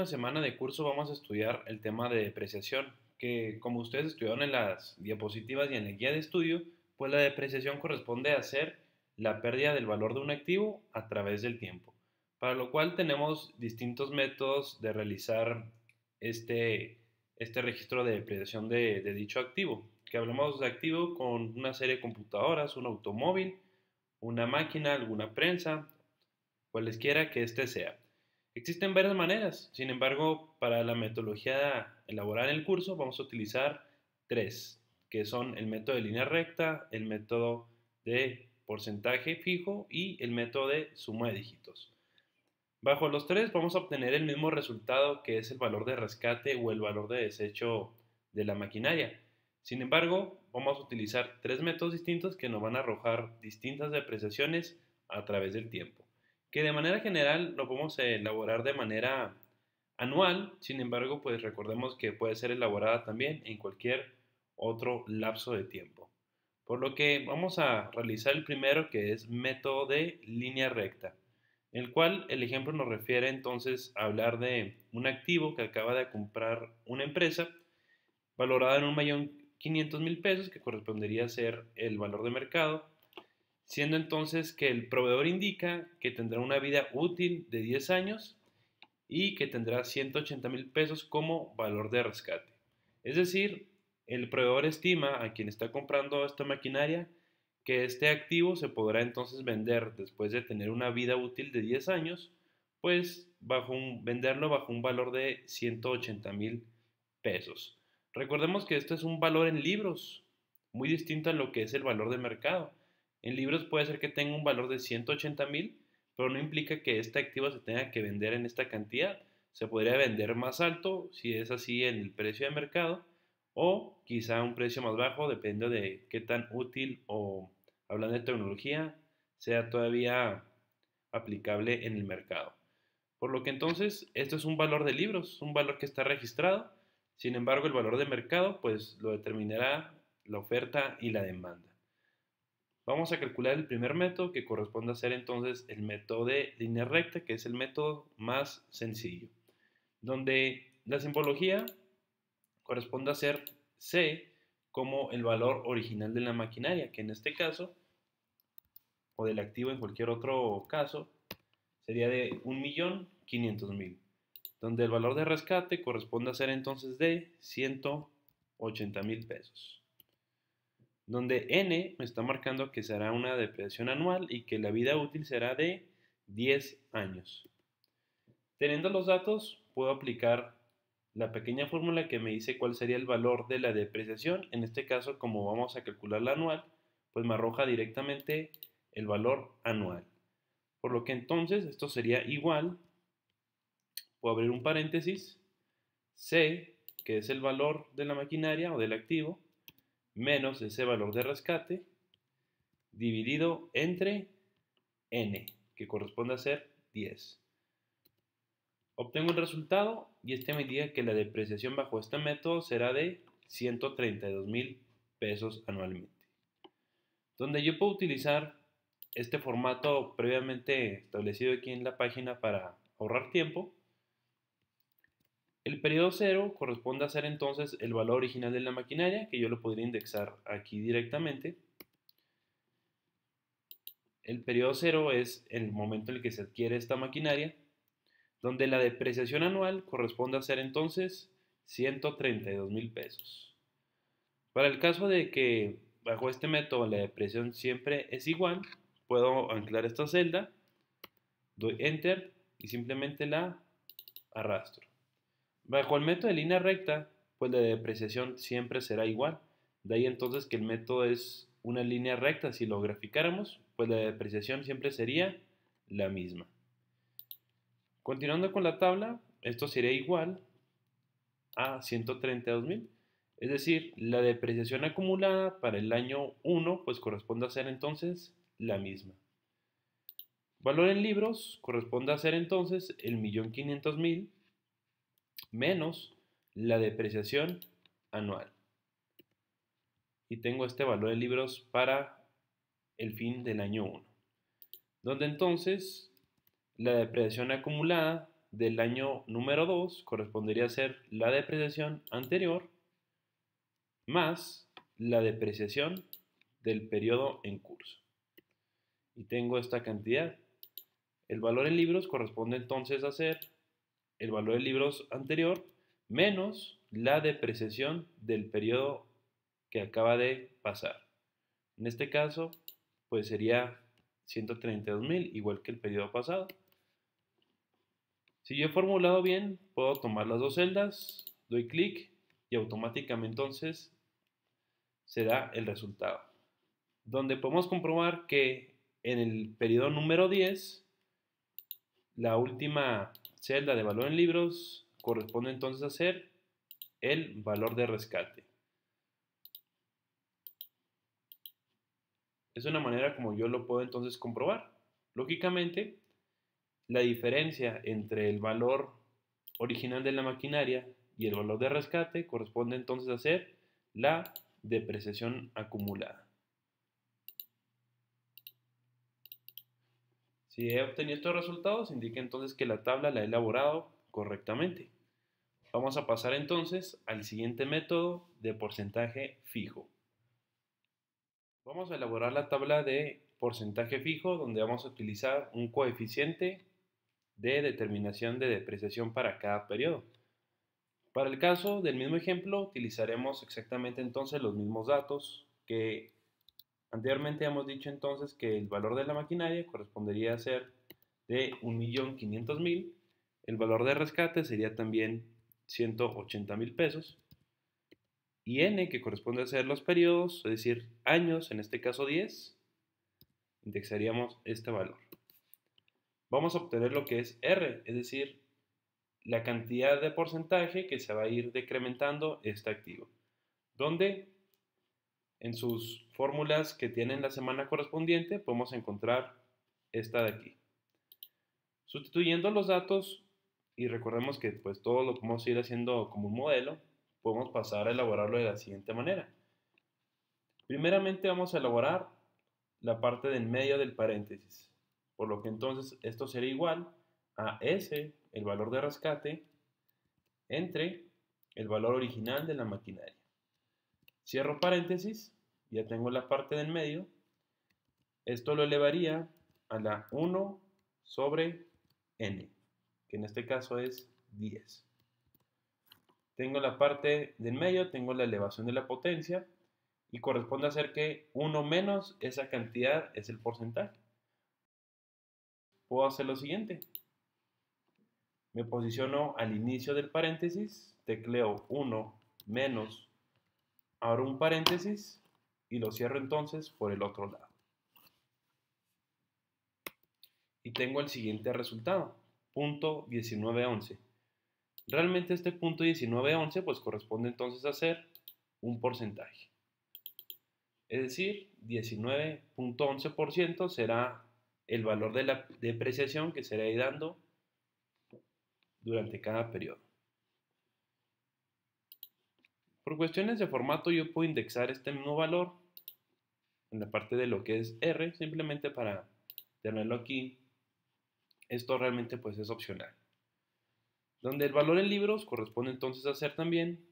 semana de curso vamos a estudiar el tema de depreciación, que como ustedes estudiaron en las diapositivas y en la guía de estudio, pues la depreciación corresponde a ser la pérdida del valor de un activo a través del tiempo, para lo cual tenemos distintos métodos de realizar este, este registro de depreciación de dicho activo, que hablamos de activo con una serie de computadoras, un automóvil, una máquina, alguna prensa, cualesquiera que éste sea. Existen varias maneras, sin embargo, para la metodología elaborada en el curso vamos a utilizar tres, que son el método de línea recta, el método de porcentaje fijo y el método de suma de dígitos. Bajo los tres vamos a obtener el mismo resultado, que es el valor de rescate o el valor de desecho de la maquinaria. Sin embargo, vamos a utilizar tres métodos distintos que nos van a arrojar distintas depreciaciones a través del tiempo, que de manera general lo podemos elaborar de manera anual. Sin embargo, pues recordemos que puede ser elaborada también en cualquier otro lapso de tiempo. Por lo que vamos a realizar el primero, que es método de línea recta, el cual el ejemplo nos refiere entonces a hablar de un activo que acaba de comprar una empresa valorada en 1.500.000 pesos, que correspondería a ser el valor de mercado, siendo entonces que el proveedor indica que tendrá una vida útil de 10 años y que tendrá 180.000 pesos como valor de rescate. Es decir, el proveedor estima a quien está comprando esta maquinaria que este activo se podrá entonces vender después de tener una vida útil de 10 años, pues venderlo bajo un valor de 180.000 pesos. Recordemos que esto es un valor en libros, muy distinto a lo que es el valor de mercado. En libros puede ser que tenga un valor de 180.000, pero no implica que este activo se tenga que vender en esta cantidad. Se podría vender más alto si es así en el precio de mercado, o quizá un precio más bajo, depende de qué tan útil o, hablando de tecnología, sea todavía aplicable en el mercado. Por lo que entonces esto es un valor de libros, un valor que está registrado. Sin embargo, el valor de mercado pues lo determinará la oferta y la demanda. Vamos a calcular el primer método, que corresponde a ser entonces el método de línea recta, que es el método más sencillo, donde la simbología corresponde a ser C como el valor original de la maquinaria, que en este caso, o del activo en cualquier otro caso, sería de 1.500.000, donde el valor de rescate corresponde a ser entonces de 180.000 pesos, donde N me está marcando que será una depreciación anual y que la vida útil será de 10 años. Teniendo los datos, puedo aplicar la pequeña fórmula que me dice cuál sería el valor de la depreciación. En este caso, como vamos a calcular la anual, pues me arroja directamente el valor anual. Por lo que entonces esto sería igual, puedo abrir un paréntesis, C, que es el valor de la maquinaria o del activo, menos ese valor de rescate, dividido entre N, que corresponde a ser 10. Obtengo el resultado y este me indica que la depreciación bajo este método será de 132.000 pesos anualmente. Donde yo puedo utilizar este formato previamente establecido aquí en la página para ahorrar tiempo. El periodo cero corresponde a ser entonces el valor original de la maquinaria, que yo lo podría indexar aquí directamente. El periodo cero es el momento en el que se adquiere esta maquinaria, donde la depreciación anual corresponde a ser entonces 132.000 pesos. Para el caso de que bajo este método la depreciación siempre es igual, puedo anclar esta celda, doy Enter y simplemente la arrastro. Bajo el método de línea recta, pues la depreciación siempre será igual. De ahí entonces que el método es una línea recta. Si lo graficáramos, pues la depreciación siempre sería la misma. Continuando con la tabla, esto sería igual a 132.000. Es decir, la depreciación acumulada para el año 1 pues corresponde a ser entonces la misma. Valor en libros corresponde a ser entonces el 1.500.000 menos la depreciación anual. Y tengo este valor en libros para el fin del año 1, donde entonces la depreciación acumulada del año número 2 correspondería a ser la depreciación anterior más la depreciación del periodo en curso. Y tengo esta cantidad. El valor en libros corresponde entonces a ser el valor en libros anterior menos la depreciación del periodo que acaba de pasar. En este caso, pues sería 132.000, igual que el periodo pasado. Si yo he formulado bien, puedo tomar las dos celdas, doy clic y automáticamente entonces se da el resultado. Donde podemos comprobar que en el periodo número 10, la última celda de valor en libros corresponde entonces a ser el valor de rescate. Es una manera como yo lo puedo entonces comprobar. Lógicamente, la diferencia entre el valor original de la maquinaria y el valor de rescate corresponde entonces a ser la depreciación acumulada. Si he obtenido estos resultados, indica entonces que la tabla la he elaborado correctamente. Vamos a pasar entonces al siguiente método de porcentaje fijo. Vamos a elaborar la tabla de porcentaje fijo donde vamos a utilizar un coeficiente de determinación de depreciación para cada periodo. Para el caso del mismo ejemplo utilizaremos exactamente entonces los mismos datos que anteriormente hemos dicho entonces que el valor de la maquinaria correspondería a ser de 1.500.000, el valor de rescate sería también 180.000 pesos y n que corresponde a ser los periodos, es decir, años, en este caso 10, indexaríamos este valor. Vamos a obtener lo que es R, es decir, la cantidad de porcentaje que se va a ir decrementando este activo, donde en sus fórmulas que tienen la semana correspondiente podemos encontrar esta de aquí. Sustituyendo los datos, y recordemos que pues todo lo podemos ir haciendo como un modelo, podemos pasar a elaborarlo de la siguiente manera. Primeramente vamos a elaborar la parte del medio del paréntesis, por lo que entonces esto será igual a S, el valor de rescate, entre el valor original de la maquinaria. Cierro paréntesis, ya tengo la parte del medio. Esto lo elevaría a la 1 sobre n, que en este caso es 10. Tengo la parte del medio, tengo la elevación de la potencia y corresponde a ser que 1 menos esa cantidad es el porcentaje. Puedo hacer lo siguiente. Me posiciono al inicio del paréntesis, tecleo 1 menos, abro un paréntesis y lo cierro entonces por el otro lado. Y tengo el siguiente resultado, punto 1911. Realmente este punto 1911 pues corresponde entonces a ser un porcentaje. Es decir, 19.11% será el valor de la depreciación que se irá dando durante cada periodo. Por cuestiones de formato yo puedo indexar este mismo valor en la parte de lo que es R, simplemente para tenerlo aquí. Esto realmente pues es opcional. Donde el valor en libros corresponde entonces a ser también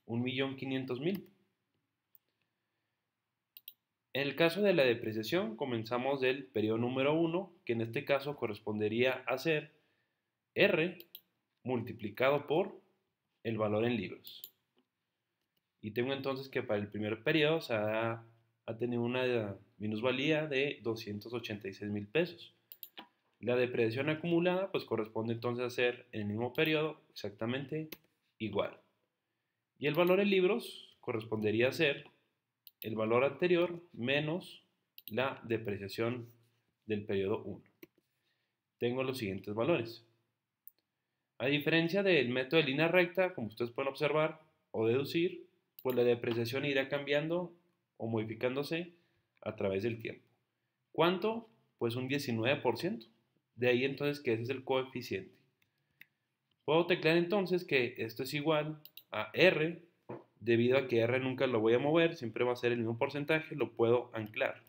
1.500.000. En el caso de la depreciación comenzamos del periodo número 1, que en este caso correspondería a ser R multiplicado por el valor en libros. Y tengo entonces que para el primer periodo se ha tenido una minusvalía de 286.000 pesos. La depreciación acumulada pues corresponde entonces a ser en el mismo periodo exactamente igual. Y el valor en libros correspondería a ser el valor anterior menos la depreciación del periodo 1. Tengo los siguientes valores. A diferencia del método de línea recta, como ustedes pueden observar o deducir, pues la depreciación irá cambiando o modificándose a través del tiempo. ¿Cuánto? Pues un 19%. De ahí entonces que ese es el coeficiente. Puedo teclear entonces que esto es igual a R, debido a que R nunca lo voy a mover, siempre va a ser el mismo porcentaje, lo puedo anclar.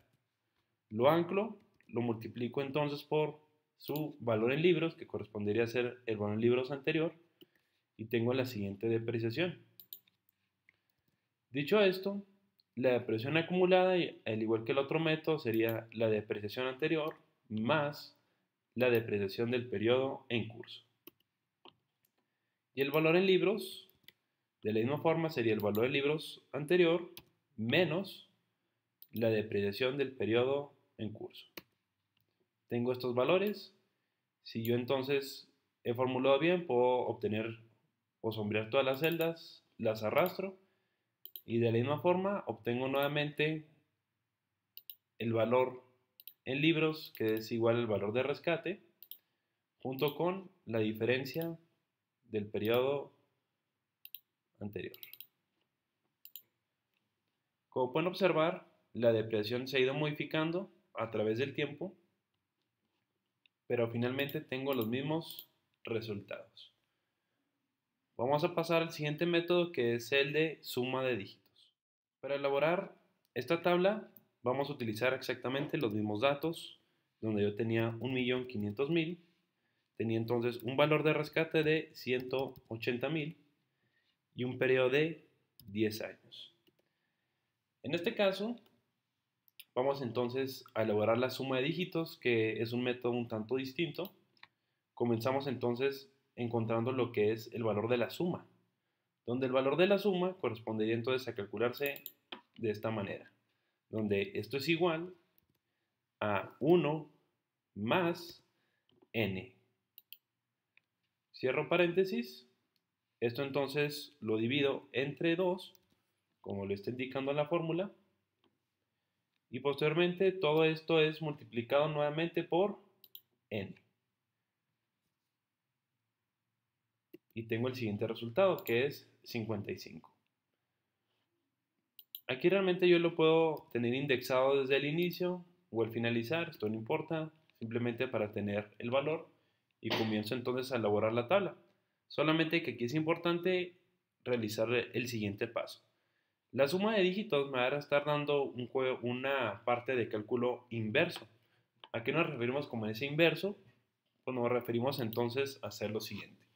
Lo anclo, lo multiplico entonces por su valor en libros, que correspondería a ser el valor en libros anterior, y tengo la siguiente depreciación. Dicho esto, la depreciación acumulada, al igual que el otro método, sería la depreciación anterior más la depreciación del periodo en curso. Y el valor en libros, de la misma forma, sería el valor en libros anterior menos la depreciación del periodo en curso. Tengo estos valores. Si yo entonces he formulado bien, puedo obtener o sombrear todas las celdas, las arrastro y de la misma forma obtengo nuevamente el valor en libros, que es igual al valor de rescate, junto con la diferencia del periodo anterior. Como pueden observar, la depreciación se ha ido modificando a través del tiempo, pero finalmente tengo los mismos resultados. Vamos a pasar al siguiente método, que es el de suma de dígitos. Para elaborar esta tabla vamos a utilizar exactamente los mismos datos, donde yo tenía 1.500.000, tenía entonces un valor de rescate de 180.000 y un periodo de 10 años. En este caso, vamos entonces a elaborar la suma de dígitos, que es un método un tanto distinto. Comenzamos entonces encontrando lo que es el valor de la suma, donde el valor de la suma correspondería entonces a calcularse de esta manera, donde esto es igual a 1 más n. Cierro paréntesis. Esto entonces lo divido entre 2, como lo está indicando la fórmula, y posteriormente todo esto es multiplicado nuevamente por n. Y tengo el siguiente resultado, que es 55. Aquí realmente yo lo puedo tener indexado desde el inicio o al finalizar, esto no importa, simplemente para tener el valor, y comienzo entonces a elaborar la tabla. Solamente que aquí es importante realizar el siguiente paso. La suma de dígitos me va a estar dando una parte de cálculo inverso. ¿A qué nos referimos como ese inverso? Pues nos referimos entonces a hacer lo siguiente.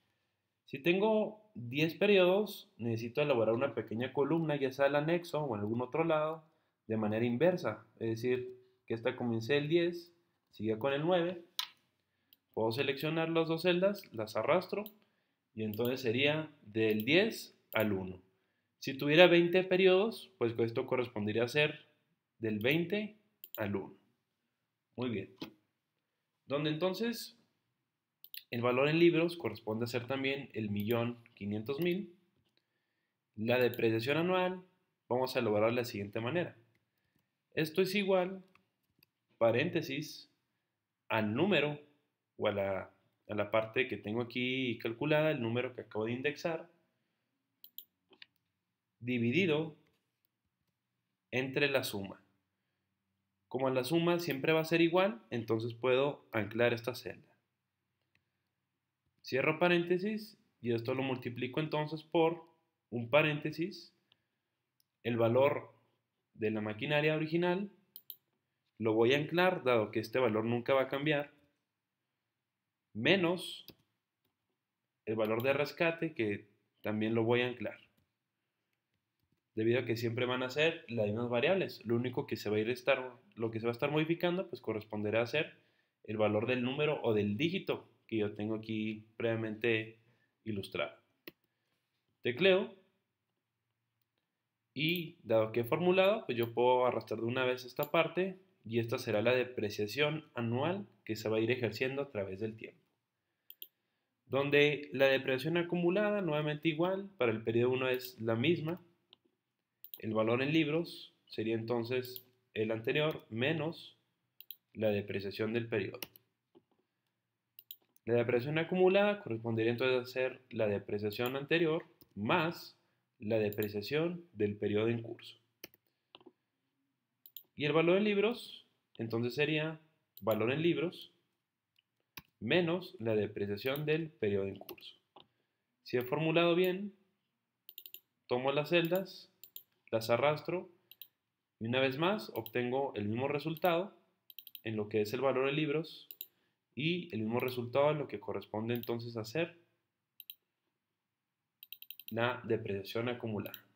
Si tengo 10 periodos, necesito elaborar una pequeña columna, ya sea el anexo o en algún otro lado, de manera inversa. Es decir, que esta comience el 10, siga con el 9. Puedo seleccionar las dos celdas, las arrastro y entonces sería del 10 al 1. Si tuviera 20 periodos, pues esto correspondería a ser del 20 al 1. Muy bien. Donde entonces el valor en libros corresponde a ser también el 1.500.000. La depreciación anual vamos a elaborar de la siguiente manera. Esto es igual, paréntesis, al número o a la parte que tengo aquí calculada, el número que acabo de indexar, dividido entre la suma. Como la suma siempre va a ser igual, entonces puedo anclar esta celda. Cierro paréntesis y esto lo multiplico entonces por un paréntesis, el valor de la maquinaria original, lo voy a anclar dado que este valor nunca va a cambiar, menos el valor de rescate, que también lo voy a anclar, debido a que siempre van a ser las mismas variables. Lo único que se va a estar modificando pues corresponderá a ser el valor del número o del dígito que yo tengo aquí previamente ilustrado. Tecleo y dado que he formulado, pues yo puedo arrastrar de una vez esta parte y esta será la depreciación anual que se va a ir ejerciendo a través del tiempo. Donde la depreciación acumulada, nuevamente igual, para el periodo 1 es la misma. El valor en libros sería entonces el anterior menos la depreciación del periodo. La depreciación acumulada correspondería entonces a ser la depreciación anterior más la depreciación del periodo en curso. Y el valor en libros, entonces sería valor en libros menos la depreciación del periodo en curso. Si he formulado bien, tomo las celdas, las arrastro y una vez más obtengo el mismo resultado en lo que es el valor en libros y el mismo resultado es lo que corresponde entonces a hacer la depreciación acumulada.